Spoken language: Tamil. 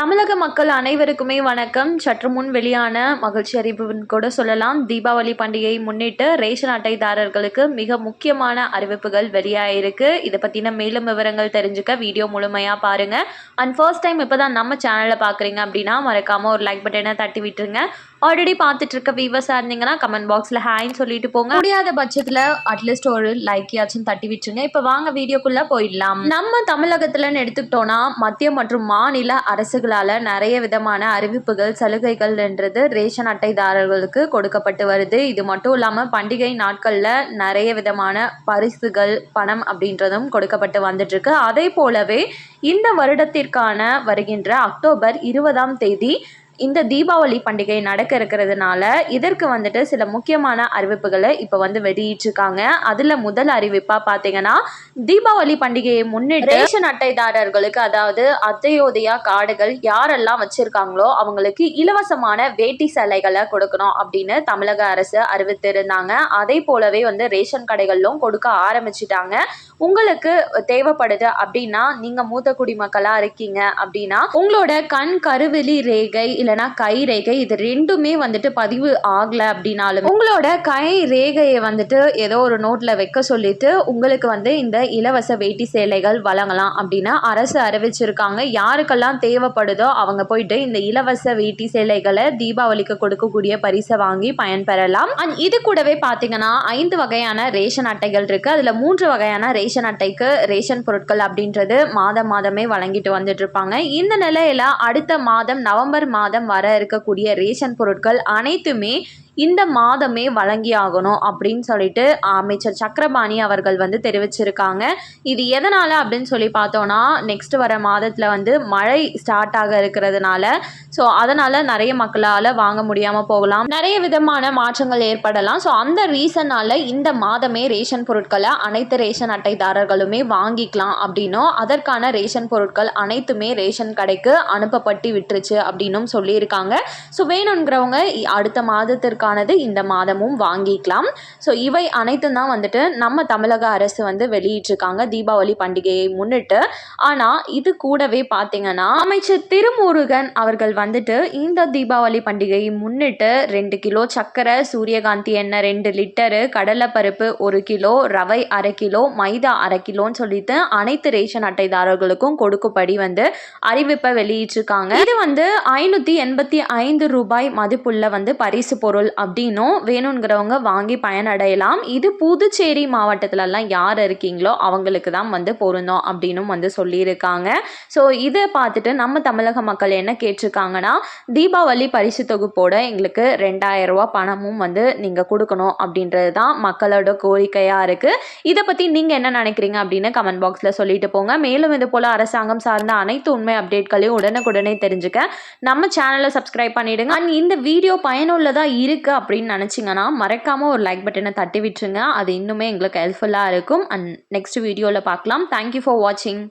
தமிழக மக்கள் அனைவருக்குமே வணக்கம். சற்று முன் வெளியான மகிழ்ச்சி அறிவிப்புன்னு கூட சொல்லலாம். தீபாவளி பண்டிகையை முன்னிட்டு ரேஷன் அட்டைதாரர்களுக்கு மிக முக்கியமான அறிவிப்புகள் வெளியாயிருக்கு. இதை பற்றின மேலும் விவரங்கள் தெரிஞ்சுக்க வீடியோ முழுமையாக பாருங்க. அண்ட் ஃபர்ஸ்ட் டைம் இப்போ தான் நம்ம சேனலில் பார்க்குறீங்க அப்படின்னா மறக்காமல் ஒரு லைக் பட்டனை தட்டி விட்டுருங்க. ஆல்ரெடி பார்த்துட்டு இருக்க வியூவர்ஸாக இருந்தீங்கன்னா கமெண்ட் பாக்ஸில் ஹாய்ன்னு சொல்லிட்டு போங்க. முடியாத பட்சத்தில் அட்லீஸ்ட் ஒரு லைக்கையாச்சும் தட்டி விட்டுருங்க. இப்போ வாங்க வீடியோக்குள்ளே போயிடலாம். நம்ம தமிழகத்துலன்னு எடுத்துக்கிட்டோன்னா மத்திய மற்றும் மாநில அரசுகளால் நிறைய விதமான அறிவிப்புகள் சலுகைகள்ன்றது ரேஷன் அட்டைதாரர்களுக்கு கொடுக்கப்பட்டு வருது. இது மட்டும் இல்லாமல் பண்டிகை நாட்களில் நிறைய விதமான பரிசுகள் பணம் அப்படின்றதும் கொடுக்கப்பட்டு வந்துட்டு இருக்கு. அதே போலவே இந்த வருடத்திற்கான வருகின்ற அக்டோபர் 20ஆம் தேதி இந்த தீபாவளி பண்டிகை நடக்க இருக்கிறதுனால இதற்கு வந்துட்டு சில முக்கியமான அறிவிப்புகளை இப்போ வெளியிட்டிருக்காங்க. அதில் முதல் அறிவிப்பாக பார்த்தீங்கன்னா, தீபாவளி பண்டிகையை முன்னிட்டு ரேஷன் அட்டைதாரர்களுக்கு, அதாவது அத்தையோதையா கார்டுகள் யாரெல்லாம் வச்சிருக்காங்களோ அவங்களுக்கு இலவசமான வேட்டி சேலைகளை கொடுக்கணும் அப்படின்னு தமிழக அரசு அறிவித்திருந்தாங்க. அதே போலவே ரேஷன் கடைகளிலும் கொடுக்க ஆரம்பிச்சிட்டாங்க. உங்களுக்கு தேவைப்படுது அப்படின்னா, நீங்க மூத்த குடிமக்களா இருக்கீங்க அப்படின்னா உங்களோட கண் கருவெளி ரேகை இல்லைனா கை ரேகை இது ரெண்டுமே பதிவு ஆகலை அப்படின்னாலும் உங்களோட கை ரேகையை ஏதோ ஒரு நோட்டில் வைக்க சொல்லிட்டு உங்களுக்கு இந்த இலவச வேட்டி சேலைகள் வழங்கலாம் அப்படின்னு அரசு அறிவிச்சிருக்காங்க. யாருக்கெல்லாம் தேவைப்படுதோ அவங்க போயிட்டு இந்த இலவச வேட்டி சேலைகளை தீபாவளிக்கு கொடுக்கக்கூடிய பரிசை வாங்கி பயன்பெறலாம். இது கூடவே பார்த்தீங்கன்னா 5 வகையான ரேஷன் அட்டைகள் இருக்கு. அதில் 3 வகையான ரேஷன் அட்டைக்கு ரேஷன் பொருட்கள் அப்படின்றது மாதமே வழங்கிட்டு வந்துட்டு இருப்பாங்க. இந்த நிலையில அடுத்த மாதம் நவம்பர் மாதம் வர இருக்கக்கூடிய ரேஷன் பொருட்கள் அனைத்துமே இந்த மாதமே வழங்கி ஆகணும் அப்படின்னு சொல்லிட்டு அமைச்சர் சக்கரபாணி அவர்கள் தெரிவிச்சிருக்காங்க. இது எதனால அப்படின்னு சொல்லி பார்த்தோம்னா, நெக்ஸ்ட் வர மாதத்தில் மழை ஸ்டார்ட் ஆக இருக்கிறதுனால ஸோ அதனால் நிறைய மக்களால் வாங்க முடியாமல் போகலாம், நிறைய விதமான மாற்றங்கள் ஏற்படலாம். ஸோ அந்த ரீசனால் இந்த மாதமே ரேஷன் பொருட்களை அனைத்து ரேஷன் அட்டைதாரர்களுமே வாங்கிக்கலாம் அப்படின்னும் அதற்கான ரேஷன் பொருட்கள் அனைத்துமே ரேஷன் கடைக்கு அனுப்பப்பட்டு விட்டுருச்சு அப்படின்னும் சொல்லியிருக்காங்க. ஸோ வேணுங்கிறவங்க அடுத்த மாதத்திற்கானது இந்த மாதமும் வாங்கிக்கலாம். ஸோ இவை அனைத்தும் தான் நம்ம தமிழக அரசு வெளியிட்டிருக்காங்க தீபாவளி பண்டிகையை முன்னிட்டு. ஆனால் இது கூடவே பார்த்தீங்கன்னா அமைச்சர் திருமுருகன் அவர்கள் இந்த தீபாவளி பண்டிகையை முன்னிட்டு 2 கிலோ சர்க்கரை, சூரியகாந்தி எண்ணெய் 2 லிட்டரு, கடலைப்பருப்பு 1 கிலோ, ரவை 1/2 கிலோ, மைதா 1/2 கிலோன்னு சொல்லிட்டு அனைத்து ரேஷன் அட்டைதாரர்களுக்கும் கொடுக்கும்படி அறிவிப்பை வெளியிட்டிருக்காங்க. இது 585 ரூபாய் மதிப்புள்ள பரிசு பொருள் அப்படின்னும் வேணுங்கிறவங்க வாங்கி பயனடையலாம். இது புதுச்சேரி மாவட்டத்திலலாம் யார் இருக்கீங்களோ அவங்களுக்கு தான் பொருந்தோம் அப்படின்னு சொல்லியிருக்காங்க. ஸோ இதை பார்த்துட்டு நம்ம தமிழக மக்கள் என்ன கேட்டிருக்காங்கன்னா, தீபாவளி பரிசு தொகுப்போட எங்களுக்கு 2000 ரூபா பணமும் நீங்கள் கொடுக்கணும் அப்படின்றது தான் மக்களோட கோரிக்கையாக இருக்குது. இதை பற்றி நீங்கள் என்ன நினைக்கிறீங்க அப்படின்னு கமெண்ட் பாக்ஸில் சொல்லிட்டு போங்க. மேலும் இது போல் அரசாங்கம் சார்ந்த அனைத்து உண்மை அப்டேட்களையும் உடனுக்குடனே தெரிஞ்சுக்க நம்ம சேனலை சப்ஸ்கிரைப் பண்ணிவிடுங்க. அண்ட் இந்த வீடியோ பயனுள்ளதாக இருக்குது அப்படின்னு நினச்சிங்கன்னா மறக்காமல் ஒரு லைக் பட்டனை தட்டி விட்டுருங்க. அது இன்னுமே எங்களுக்கு ஹெல்ப்ஃபுல்லாக இருக்கும். அண்ட் நெக்ஸ்ட் வீடியோவில் பார்க்கலாம். தேங்க்யூ ஃபார் வாட்சிங்.